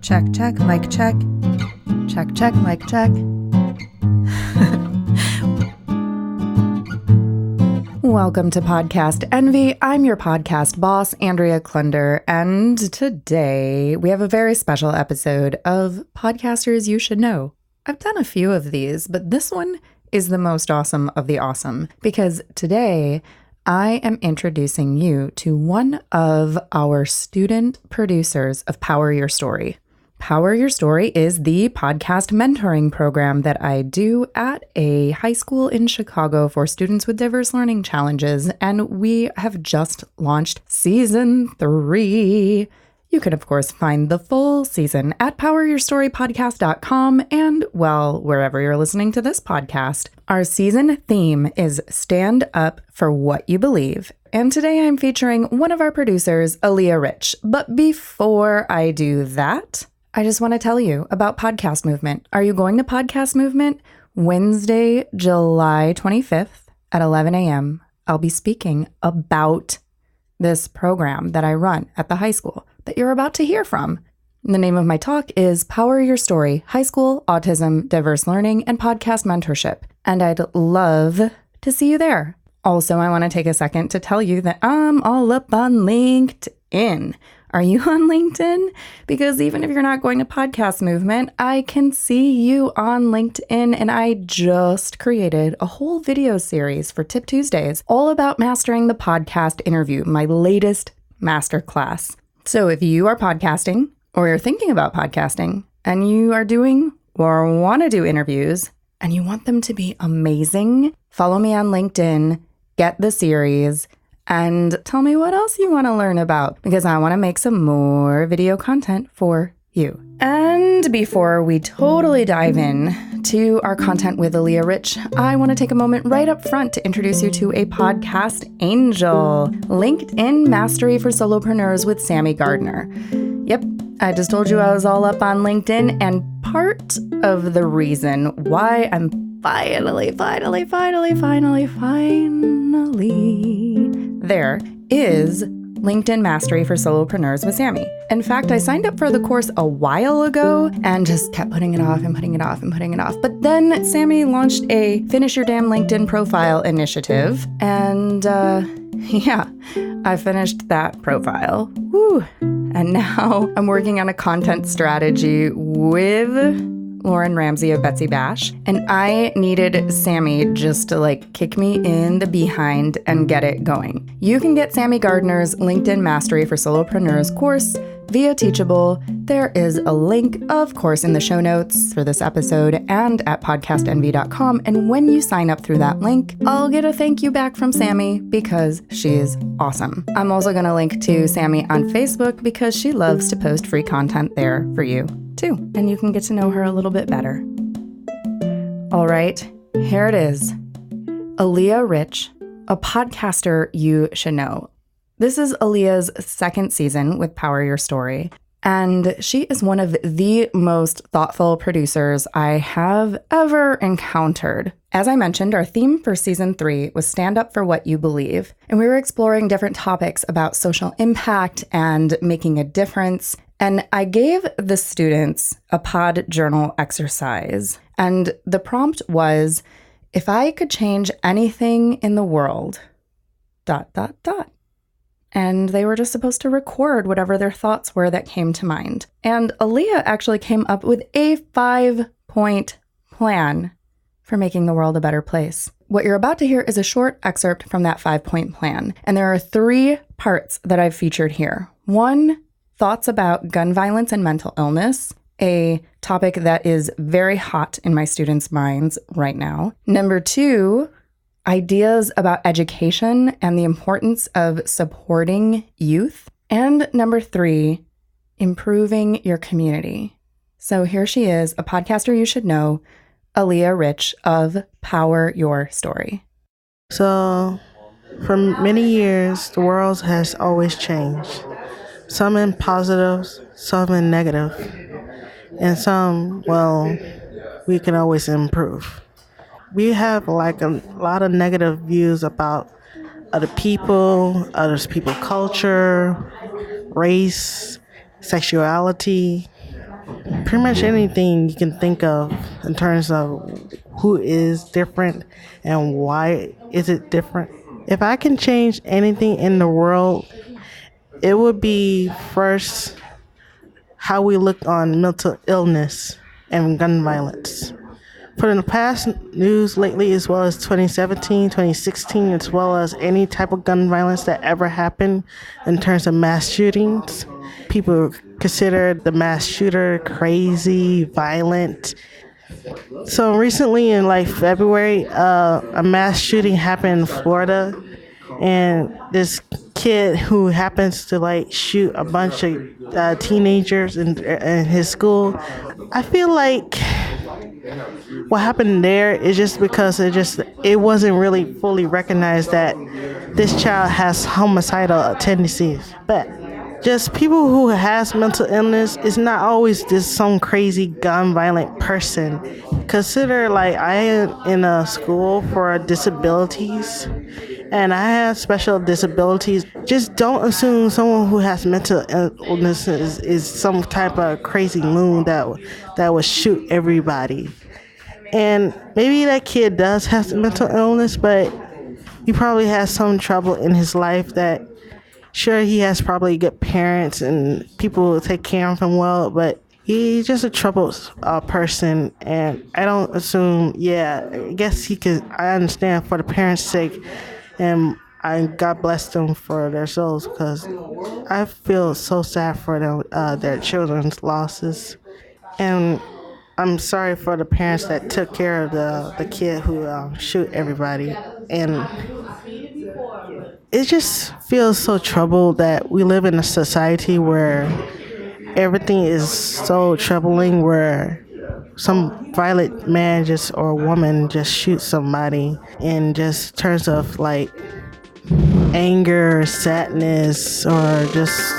Check, check, mic check. Check, check, mic check. Welcome to Podcast Envy. I'm your podcast boss, Andrea Klunder, and today we have a very special episode of Podcasters You Should Know. I've done a few of these, but this one is the most awesome of the awesome because today I am introducing you to one of our student producers of Power Your Story. Power Your Story is the podcast mentoring program that I do at a high school in Chicago for students with diverse learning challenges, and we have just launched season 3. You can, of course, find the full season at poweryourstorypodcast.com and, well, wherever you're listening to this podcast. Our season theme is Stand Up for What You Believe. And today I'm featuring one of our producers, Aliyah Rich. But before I do that, I just want to tell you about Podcast Movement. Are you going to Podcast Movement? Wednesday, July 25th at 11 a.m. I'll be speaking about this program that I run at the high school that you're about to hear from. The name of my talk is Power Your Story, High School, Autism, Diverse Learning, and Podcast Mentorship. And I'd love to see you there. Also, I want to take a second to tell you that I'm all up on LinkedIn. Are you on LinkedIn? Because even if you're not going to Podcast Movement, I can see you on LinkedIn, and I just created a whole video series for Tip Tuesdays all about mastering the podcast interview, my latest masterclass. So if you are podcasting or you're thinking about podcasting and you are doing or want to do interviews and you want them to be amazing, follow me on LinkedIn, get the series, and tell me what else you want to learn about because I want to make some more video content for you. And before we totally dive in to our content with Aliyah Rich, I want to take a moment right up front to introduce you to a podcast angel, LinkedIn Mastery for Solopreneurs with Sami Gardner. Yep, I just told you I was all up on LinkedIn, and part of the reason why I'm finally there is LinkedIn Mastery for Solopreneurs with Sami. In fact, I signed up for the course a while ago and just kept putting it off. But then Sami launched a Finish Your Damn LinkedIn Profile initiative. And I finished that profile. Woo. And now I'm working on a content strategy with Lauren Ramsey of Betsy Bash, and I needed Sami just to kick me in the behind and get it going. You can get Sami Gardner's LinkedIn Mastery for Solopreneurs course via Teachable. There is a link, of course, in the show notes for this episode and at podcastenvy.com. And when you sign up through that link, I'll get a thank you back from Sami because she's awesome. I'm also going to link to Sami on Facebook because she loves to post free content there for you too, and you can get to know her a little bit better. All right, here it is. Aliyah Rich, a podcaster you should know. This is Aliyah's second season with Power Your Story, and she is one of the most thoughtful producers I have ever encountered. As I mentioned, our theme for season 3 was Stand Up for What You Believe, and we were exploring different topics about social impact and making a difference. And I gave the students a pod journal exercise, and the prompt was, if I could change anything in the world, ... And they were just supposed to record whatever their thoughts were that came to mind. And Aliyah actually came up with a 5-point plan for making the world a better place. What you're about to hear is a short excerpt from that 5-point plan. And there are 3 parts that I've featured here. 1, thoughts about gun violence and mental illness, a topic that is very hot in my students' minds right now. Number 2, ideas about education and the importance of supporting youth. And number 3, improving your community. So here she is, a podcaster you should know, Aliyah Rich of Power Your Story. So for many years, the world has always changed. Some in positives, some in negative. And some, we can always improve. We have a lot of negative views about other people's culture, race, sexuality, pretty much anything you can think of in terms of who is different and why is it different. If I can change anything in the world, it would be first how we look on mental illness and gun violence. For the past news lately, as well as 2017, 2016, as well as any type of gun violence that ever happened in terms of mass shootings, people consider the mass shooter crazy, violent. So recently in like February, a mass shooting happened in Florida, and this kid who happens to like shoot a bunch of teenagers in his school. I feel like what happened there is just because it wasn't really fully recognized that this child has homicidal tendencies. But just people who has mental illness is not always just some crazy gun violent person. Consider like I am in a school for disabilities, and I have special disabilities. Just don't assume someone who has mental illness is some type of crazy loon that will shoot everybody. And maybe that kid does have mental illness, but he probably has some trouble in his life that, sure, he has probably good parents and people will take care of him well, but he's just a troubled person. And I don't assume, I guess he could, I understand for the parents' sake, and God bless them for their souls, because I feel so sad for them, their children's losses. And I'm sorry for the parents that took care of the kid who shoot everybody. And it just feels so troubled that we live in a society where everything is so troubling, where some violent man or woman just shoots somebody in just terms of like anger, sadness, or just,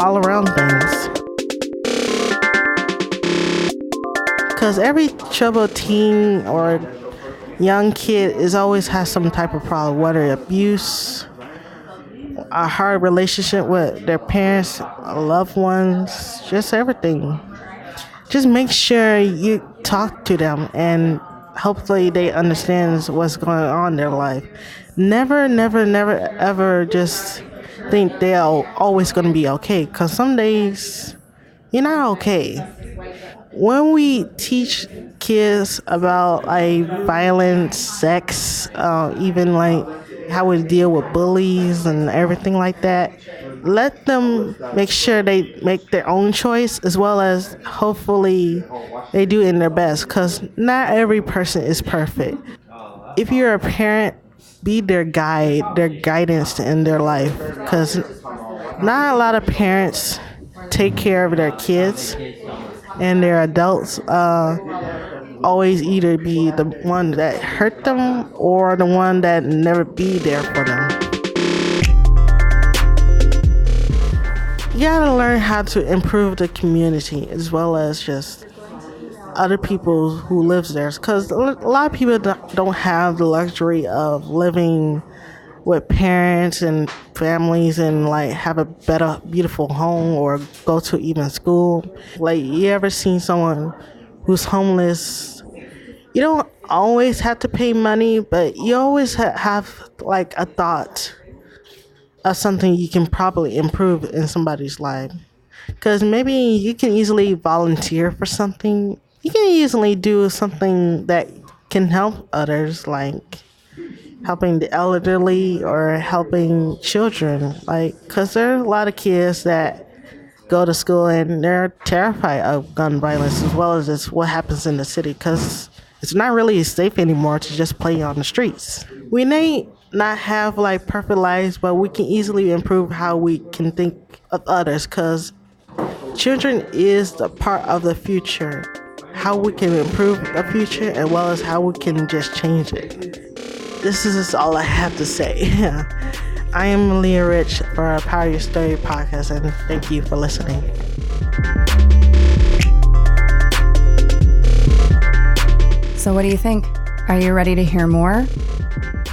all around things. Because every troubled teen or young kid always has some type of problem, whether abuse, a hard relationship with their parents, loved ones, just everything. Just make sure you talk to them, and hopefully they understand what's going on in their life. Never, never, never, ever just think they're always going to be okay, because some days you're not okay. When we teach kids about like violence, sex, even like how we deal with bullies and everything like that, let them make sure they make their own choice, as well as hopefully they do in their best, because not every person is perfect. If you're a parent, be their guide, their guidance in their life, because not a lot of parents take care of their kids, and their adults always either be the one that hurt them or the one that never be there for them. You gotta learn how to improve the community, as well as just other people who lives there, because a lot of people don't have the luxury of living with parents and families and like have a better, beautiful home or go to even school. Like, you ever seen someone who's homeless? You don't always have to pay money, but you always have like a thought of something you can probably improve in somebody's life. Because maybe you can easily volunteer for something. You can easily do something that can help others, like helping the elderly or helping children. Like, because there are a lot of kids that go to school and they're terrified of gun violence, as well as what happens in the city, because it's not really safe anymore to just play on the streets. We may not have like perfect lives, but we can easily improve how we can think of others, because children is the part of the future. How we can improve the future, as well as how we can just change it. This is all I have to say. I am Aliyah Rich for Power Your Story podcast, and thank you for listening. So what do you think? Are you ready to hear more?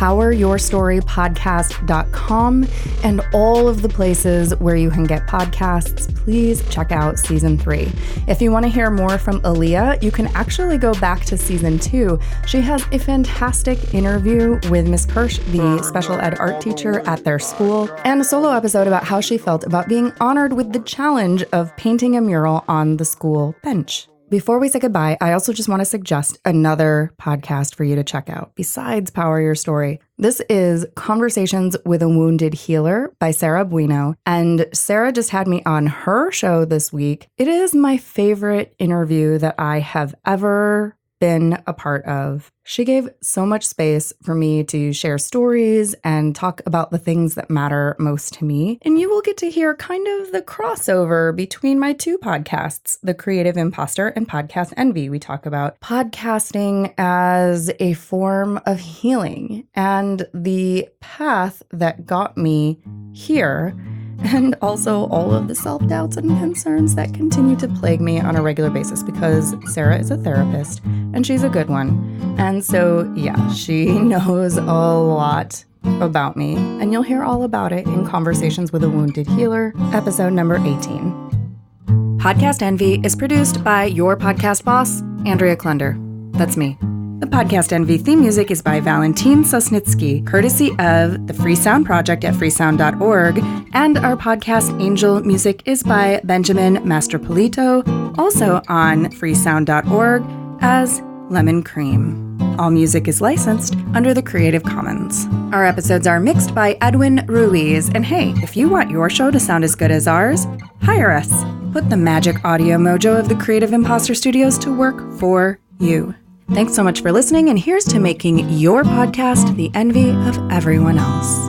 poweryourstorypodcast.com and all of the places where you can get podcasts. Please check out season 3. If you want to hear more from Aliyah, you can actually go back to season 2. She has a fantastic interview with Miss Kurisch, the special ed art teacher at their school, and a solo episode about how she felt about being honored with the challenge of painting a mural on the school bench. Before we say goodbye, I also just want to suggest another podcast for you to check out besides Power Your Story. This is Conversations with a Wounded Healer by Sarah Bueno, and Sarah just had me on her show this week. It is my favorite interview that I have ever been a part of. She gave so much space for me to share stories and talk about the things that matter most to me. And you will get to hear kind of the crossover between my two podcasts, The Creative Imposter and Podcast Envy. We talk about podcasting as a form of healing and the path that got me here, and also all of the self-doubts and concerns that continue to plague me on a regular basis, because Sarah is a therapist and she's a good one. And so, yeah, she knows a lot about me, and you'll hear all about it in Conversations with a Wounded Healer, episode number 18. Podcast Envy is produced by your podcast boss, Andrea Klunder. That's me. The Podcast Envy theme music is by Valentin Sosnitsky, courtesy of the Free Sound Project at freesound.org, and our podcast Angel music is by Benjamin Mastropolito, also on freesound.org as Lemon Cream. All music is licensed under the Creative Commons. Our episodes are mixed by Edwin Ruiz, and hey, if you want your show to sound as good as ours, hire us. Put the magic audio mojo of the Creative Imposter Studios to work for you. Thanks so much for listening, and here's to making your podcast the envy of everyone else.